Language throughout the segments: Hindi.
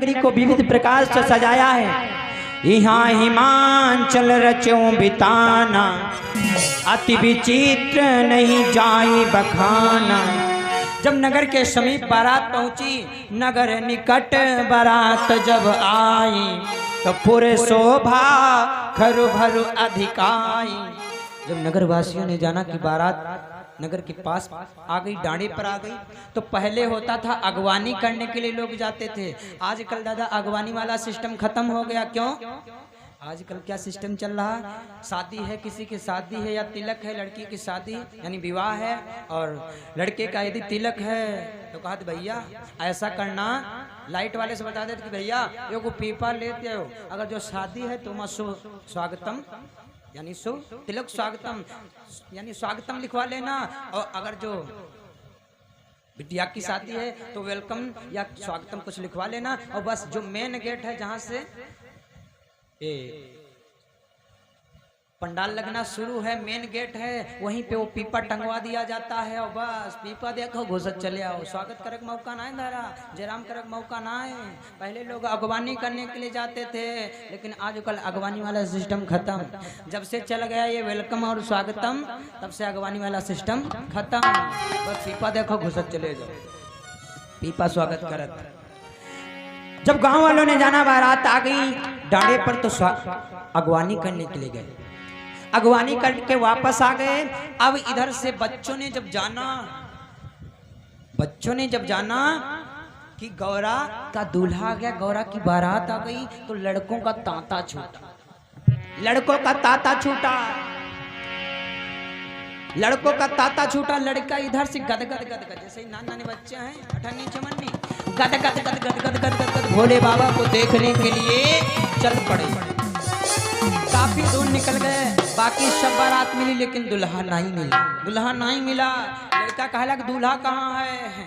नगरी को विविध प्रकार से सजाया है। यहाँ हिमांचल रचों बिताना, अति विचित्र नहीं जाई बखाना। जब नगर के समीप बारात पहुंची, नगर निकट बारात जब आई, तो पूरे शोभा खरु भरु अधिकाई। जब नगर वासियों ने जाना कि बारात नगर के पास आ गई, डांडे पर आ गई, तो पहले होता था अगवानी करने के लिए लोग जाते थे। आजकल दादा अगवानी वाला सिस्टम खत्म हो गया। क्यों? आजकल क्या सिस्टम चल रहा है, शादी है, किसी की शादी है या तिलक है, लड़की की शादी यानी विवाह है, और लड़के का यदि तिलक है तो कहा भैया ऐसा करना, लाइट वाले से बता देते कि भैया ये को पीपा लेते हो, अगर जो शादी है तो स्वागतम यानी शुभ, तिलक स्वागतम यानी स्वागतम लिखवा लेना, और अगर जो बिटिया की शादी है तो वेलकम या स्वागतम कुछ लिखवा लेना। और बस जो मेन गेट है जहां से पंडाल लगना शुरू है, मेन गेट है, वहीं पे वो पीपा टंगवा दिया जाता है, और बस पीपा देखो घुसत चले आओ। स्वागत करक मौका ना है धारा, जयराम करक मौका ना है। पहले लोग अगवानी करने के लिए जाते थे, लेकिन आजकल अगवानी वाला सिस्टम खत्म। जब से चल गया ये वेलकम और स्वागतम, तब से अगवानी वाला सिस्टम खत्म। बस पीपा देखो घुसत चले जाओ, पीपा स्वागत करत। जब गांव वालों ने जाना बारात आ गई डांडे पर, तो अगवानी करने के लिए गए, अगवानी करके वापस आ गए। अब इधर से बच्चों ने जब जाना कि गौरा का दूल्हा आ गया, गौरा की बारात आ गई, तो लड़कों का तांता छूटा, लड़का इधर से गदगद जैसे ही नाने बच्चे हैं, अठन्नी चमन्नी गदगद भोले बाबा को देखने के लिए चल पड़े। काफी दूर निकल गए, बाकी सब बारात मिली, लेकिन दुल्हा नहीं मिला। लड़का कहला कि दूल्हा कहाँ है?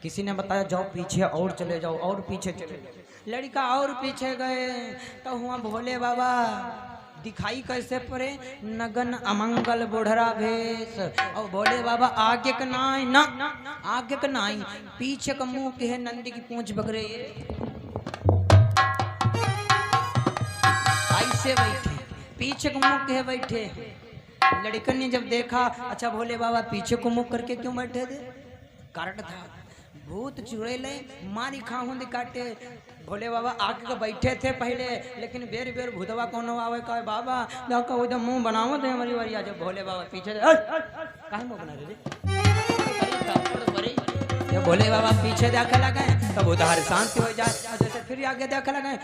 किसी ने बताया जाओ पीछे और चले जाओ, और पीछे चले जाओ। लड़का और पीछे गए तो हुआ भोले बाबा दिखाई कैसे पड़े, नगन अमंगल बुढ़रा भेष। और भोले बाबा आगे का नाई पीछे का मुंह के है, नंदी की पूंछ बगरे ऐसे बैठे, पीछे को मुंह के बैठे। लड़कन ने जब देखा, अच्छा भोले बाबा पीछे को मुंह करके क्यों बैठे थे? कारण था भूत चुड़ैले मारी खाहुंद काटे। भोले बाबा आके बैठे थे पहले, लेकिन बेर भूतवा कौन आवे कहे बाबा देखो उधर मुंह बनाओ दे हमारी वरिया। जब भोले बाबा पीछे काहे मुंह बना रहे? जब भोले बाबा पीछे देखे लगे तब उधर शांति हो जाए, जैसे फिर आगे देखे लगे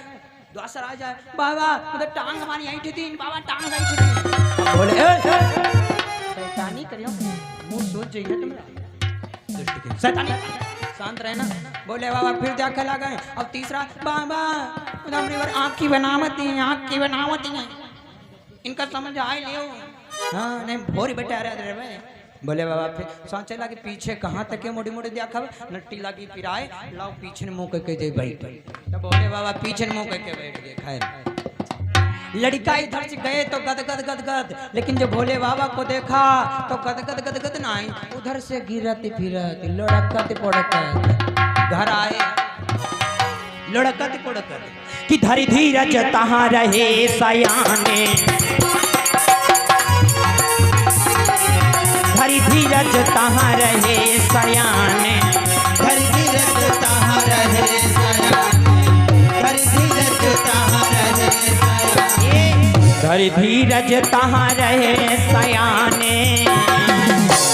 द्वासर आ जाए, बाबा उधर टांग हमारी आई थी, बाबा टांग आई थी। बोले शैतानी करियो, मुंह सोच जाइए तुम, शैतानी शांत रहना। बोले बाबा फिर देखे लगे। अब तीसरा, बाबा उधर आँख की बनावटी है, इनका समझ आए लियो। हाँ नहीं भोरी बेटा रहे भाई। बोले बाबा फिर सोचे लगे पीछे कहाँ तक मोड़ी देखा, नट्टी लगी पिराए, लाओ पीछे मुंह करके दे बैठ। तो बोले बाबा पीछे मुंह करके बैठ गए। खैर लड़का इधर से गए तो गदगद, लेकिन जब भोले बाबा को देखा तो गदगद नहीं, उधर से गिरत फिरत लुढ़कत पुढ़कत घर आए। लुढ़कत पुढ़कत कि धरी धीरज तहाँ रहे सयाने, धरी धीरज तहाँ रहे सयाने, धरी धीरज तहाँ रहे सयाने, धरी धीरज तहाँ रहे सयाने, धरी धीरज तहाँ रहे सयाने,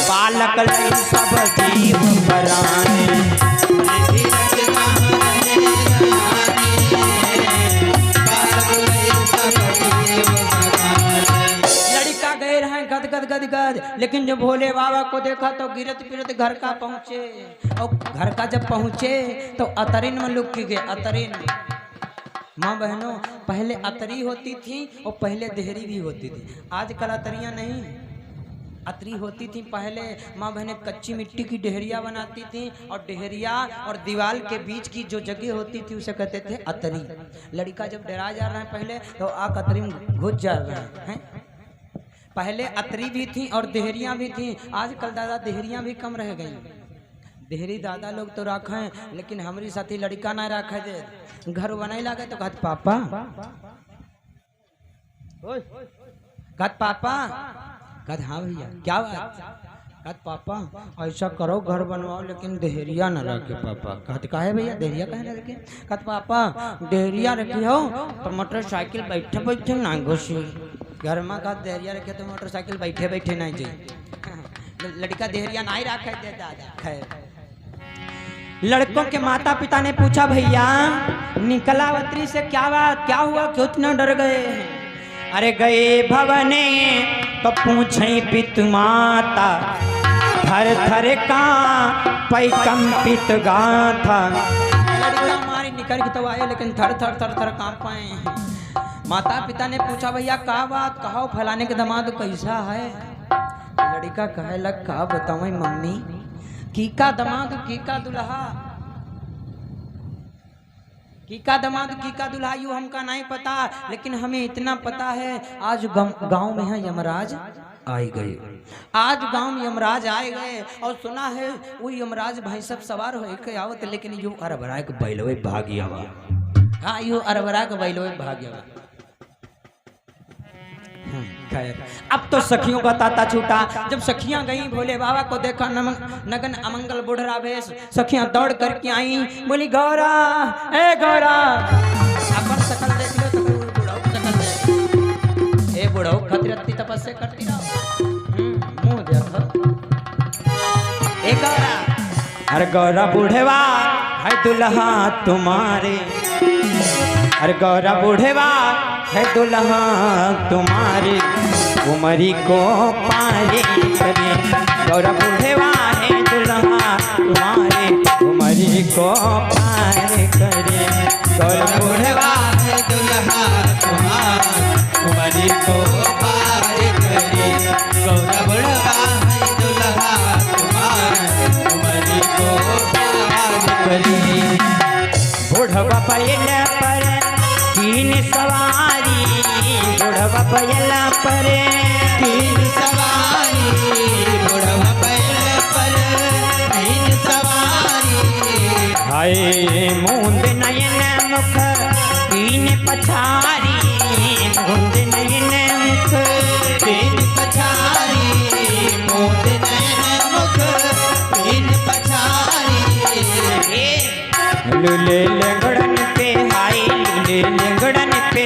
बालक लई सब जीव पराने। गदगद, लेकिन जब भोले बाबा को देखा तो गिरत फिरत घर का पहुंचे। और घर का जब पहुंचे तो अतरिन में लुक गए। अतरिन माँ बहनों पहले अतरी होती थी और पहले देहरी भी होती थी। आजकल अतरियां नहीं, अतरी होती थी पहले। माँ बहनें कच्ची मिट्टी की डेहरिया बनाती थी, और डेहरिया और दीवार के बीच की जो जगह होती थी उसे कहते थे अतरी। लड़का जब डरा जा रहा है पहले तो आक अतरी में घुस जा रहा है। पहले अतरी भी थी और देहरियां भी थी। आजकल दादा देहरियां भी कम रह गई। देहरी दादा लोग तो रखे, लेकिन हमारी साथी लड़का ना रखे दे। घर बनाई लागे तो कहत पापा, कहत पापा, कहत हाँ भैया क्या बात, कहत पापा ऐसा करो घर बनवाओ लेकिन देहरिया न रखे पापा। कहत काहे भैया देहरिया काहे न रखे, कहत पापा देहरिया रखी हो तो मोटरसाइकिल बैठे बैठे ना घुसी घर में, कहत देहरिया रखे तो मोटरसाइकिल बैठे बैठे नहीं जाए, लड़का देहरिया नहीं रखे दे दादा। लड़कों के माता पिता ने पूछा भैया निकलावत्री से क्या बात, क्या हुआ, क्यों इतना डर गए। अरे गए भवने तो पूछे पितु माता, थर थर का पैकंपित गाथा। लड़का हमारी निकल के तो आए लेकिन थर थर थर थर कांप पाए। माता पिता ने पूछा भैया क्या बात, कहो फलाने के दामाद कैसा है। लड़का कहे लग का बताओ मम्मी, की का दामाद की का दुल्हा, की का दामाद की का दुल्हा यू हमका नहीं पता, लेकिन हमें इतना पता है आज गांव में है यमराज आए गए, आज गांव में यमराज आए गए और सुना है वो यमराज भाई सब सवार हो के आवत, लेकिन यू अरबरा के बैलवे भागी आवा। हाँ यू अरबरा के बैलवे भागी आवा। खैर अब तो सखियों का ताता छूटा। जब सखियां गई भोले बाबा को देखा नगन अमंगल बुढ़रा भेष, सखियां दौड़ करके आई, बोली गौरा ए गौरा, अपन शकल देख लो तो बुढ़ाऊ शकल देख, ए बुढ़ाऊ खतरत्ती तपस्या करती रहो, मुंह देखो ए गौरा। अरे गौरा बुढ़वा है दुल्हा तुम्हारे, अरे गौरा बुढ़वा है दुल्हा तुम्हारे, उमरी को पारे करे। गौरा बुढ़वा है दुल्हा तुम्हारे, उमरी को पारे करे। गौरा बुढ़वा है दुल्हा तुम्हारे, उमरी को पारे करे। गौरा बुढ़वा है दुल्हा तुम्हारे, उमरी को पारे करे। बुढ़वा पहले पर तीन सवारी, बुढ़वा बैला पर तीन सवारी, बुढ़वा बैला पर तीन सवारी। हाय मूंद नयन मुख तीन पछारी, मूंद नयन मुख तीन पछारी, मूंद नयन मुख तीन पछारी। लूले लंगड़न पे हाय, लूले लंगड़न पे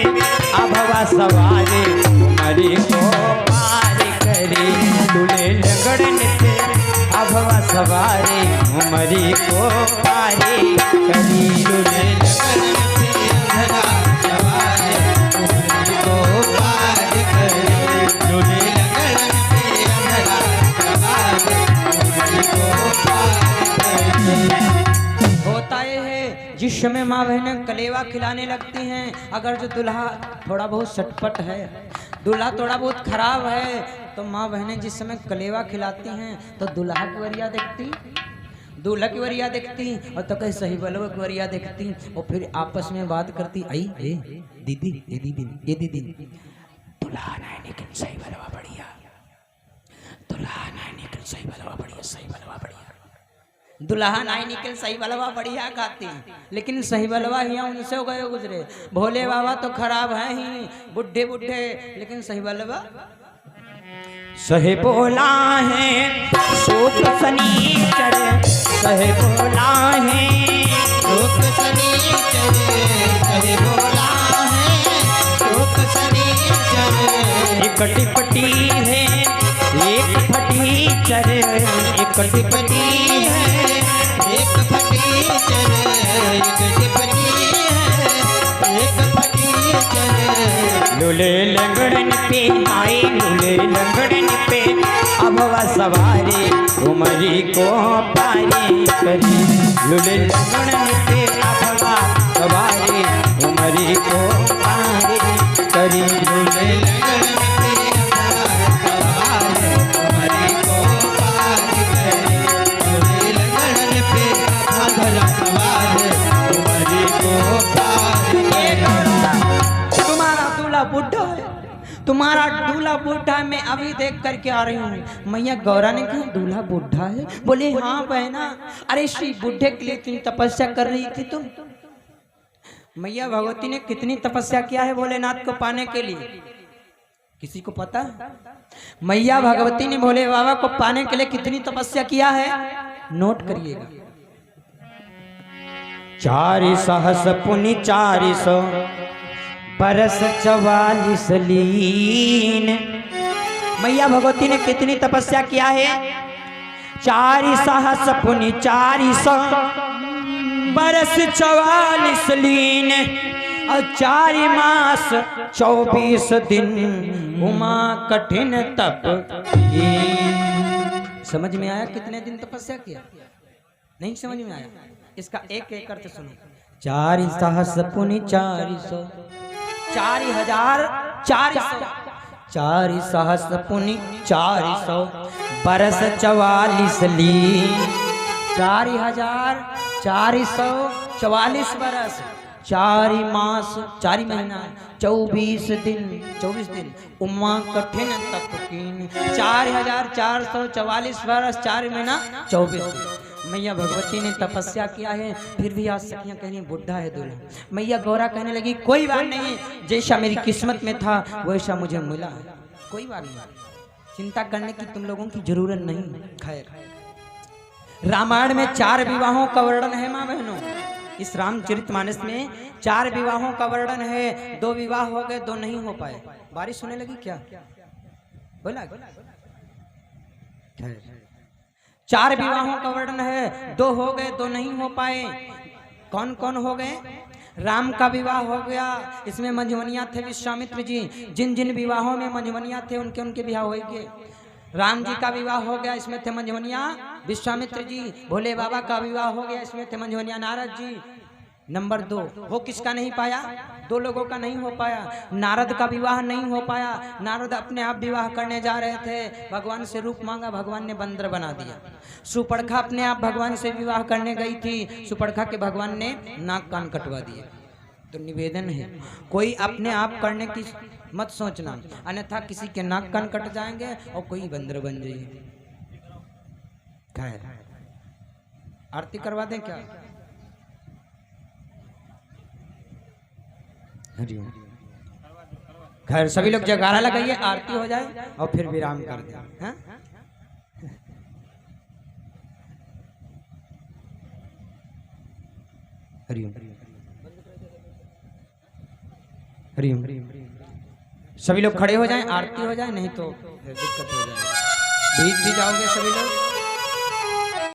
अभवा सवारे, उमरी को पार करे। लूले लंगड़न पे अभवा सवारे, उमरी को पारे करी। लूले लंगड़न पे अभवा सवारे, उमरी को पार करे। लूले लंगड़न पे अभवा सवारे, उमरी को पार करे। होता है जिस समय माँ बहनें कलेवा खिलाने लगती हैं, अगर जो दूल्हा थोड़ा बहुत सटपट है, दूल्हा थोड़ा बहुत खराब है, तो माँ बहनें जिस समय कलेवा खिलाती हैं तो दूल्हा की वरिया देखती, दूल्हा की वरिया देखती, और तो कहीं सही बलवा की वरिया देखती, और फिर आपस में बात करती, आई ए दीदी ये दीदी ये दीदी, दूल्हा नहीं लेकिन सही बलवा बढ़िया, दूल्हा नहीं लेकिन सही बलवा बढ़िया, सही बलवा बढ़िया। दुल्हा नाई निकल सही बलवा बढ़िया गाती, लेकिन सही बलवा यहाँ उनसे हो गए गुजरे। भोले बाबा तो खराब है ही, बुढ़े बुढ़े, लेकिन सही बलवा सही बोला है शोक शनीचर, सही बोला है शोक शनीचर, सही बोला है शोक शनीचर। एक टिपटी है एक फटी चर, एक टिपटी है एक फटी चर, एक टिपटी है एक फटी चर। लूले लंगड़न पे आए, लूले लंगड़न पे अभवा सवारे, उमरी को पारे करी। लूले लंगड़न पे अभवा सवारे, उमरी को पारे करी। लूले लंगड़न पे अभवा सवारे, उमरी को पारे करी। लूले लंगड़न पे अभवा सवारे, उमरी को पारे करी। तुम्हारा दूल्हा बुढ़ा है, तुम्हारा दूल्हा बूढ़ा है। मैं अभी देख करके आ रही हूँ। मैया गौरा ने कहा दूल्हा बूढ़ा है? बोले हाँ बहना। अरे श्री बूढ़े के लिए तुम तपस्या कर रही थी तुम? मैया भगवती ने कितनी तपस्या किया है भोलेनाथ को पाने के लिए, किसी को पता? मैया भगवती ने भोले बाबा को पाने के लिए कितनी तपस्या किया है, नोट करिएगा। 4 सहस पुनि 400 बरस 44 लीन। मैया भगवती ने कितनी तपस्या किया है? 4 सहस पुनि 400 बरस 44 लीन और 4 मास 24 दिन उमा कठिन तप की। समझ में आया कितने दिन तपस्या किया? नहीं समझ में आया? इसका एक एक अर्थ सुनो। 4 सहस पुनि 400 4,400 4 सहस पुनि 400 बरस 44 लीन। 4,444 बरस 4 मास 4 महीना 24 दिन उमा कठिन तप कीन। 4,444 बरस 4 महीना 24 दिन मैया भगवती ने तपस्या किया है। फिर भी आज सखियां कह रही बुढ़ा है दूल्हा। मैया गौरा कहने लगी कोई बात नहीं, जैसा मेरी किस्मत में था वैसा मुझे मिला है, कोई बात नहीं, चिंता करने की तुम लोगों की जरूरत नहीं। खैर रामायण में 4 विवाहों का वर्णन है माँ बहनों। इस रामचरितमानस में 4 विवाहों का वर्णन है। 2 विवाह हो गए, 2 नहीं हो पाए। बारिश होने लगी क्या? बोला 4 विवाहों का वर्णन है। 2 हो गए, 2 नहीं हो पाए। कौन कौन हो गए? राम का विवाह हो गया, इसमें मंझवनिया थे विश्वामित्र जी। जिन जिन विवाहों में मंझवनिया थे उनके उनके विवाह हो गए। राम जी का विवाह हो गया, इसमें थे मंझवनिया विश्वामित्र जी। भोले बाबा का विवाह हो गया, इसमें थे मंझवनिया नारद जी। नंबर 2 वो किसका नहीं पाया? 2 लोगों का नहीं हो पाया। नारद का विवाह नहीं हो पाया। नारद अपने आप विवाह करने जा रहे थे, भगवान से रूप मांगा, भगवान ने बंदर बना दिया। सुपर्णखा अपने आप भगवान से विवाह करने गई थी, सुपर्णखा के भगवान ने नाक कान कटवा दिए। तो निवेदन है कोई अपने आप करने की मत सोचना, अन्यथा किसी के नाक कान कट जाएंगे और कोई बंदर बन जाएगी। खैर आरती करवा दें क्या? खैर सभी लोग जयकारा लगाइए, आरती हो जाए और फिर विराम कर दें। हाँ? हरिओम हरिओम। सभी लोग खड़े हो जाएं, आरती हो जाए, नहीं तो दिक्कत हो जाएगी। भीग भी जाओगे सभी लोग।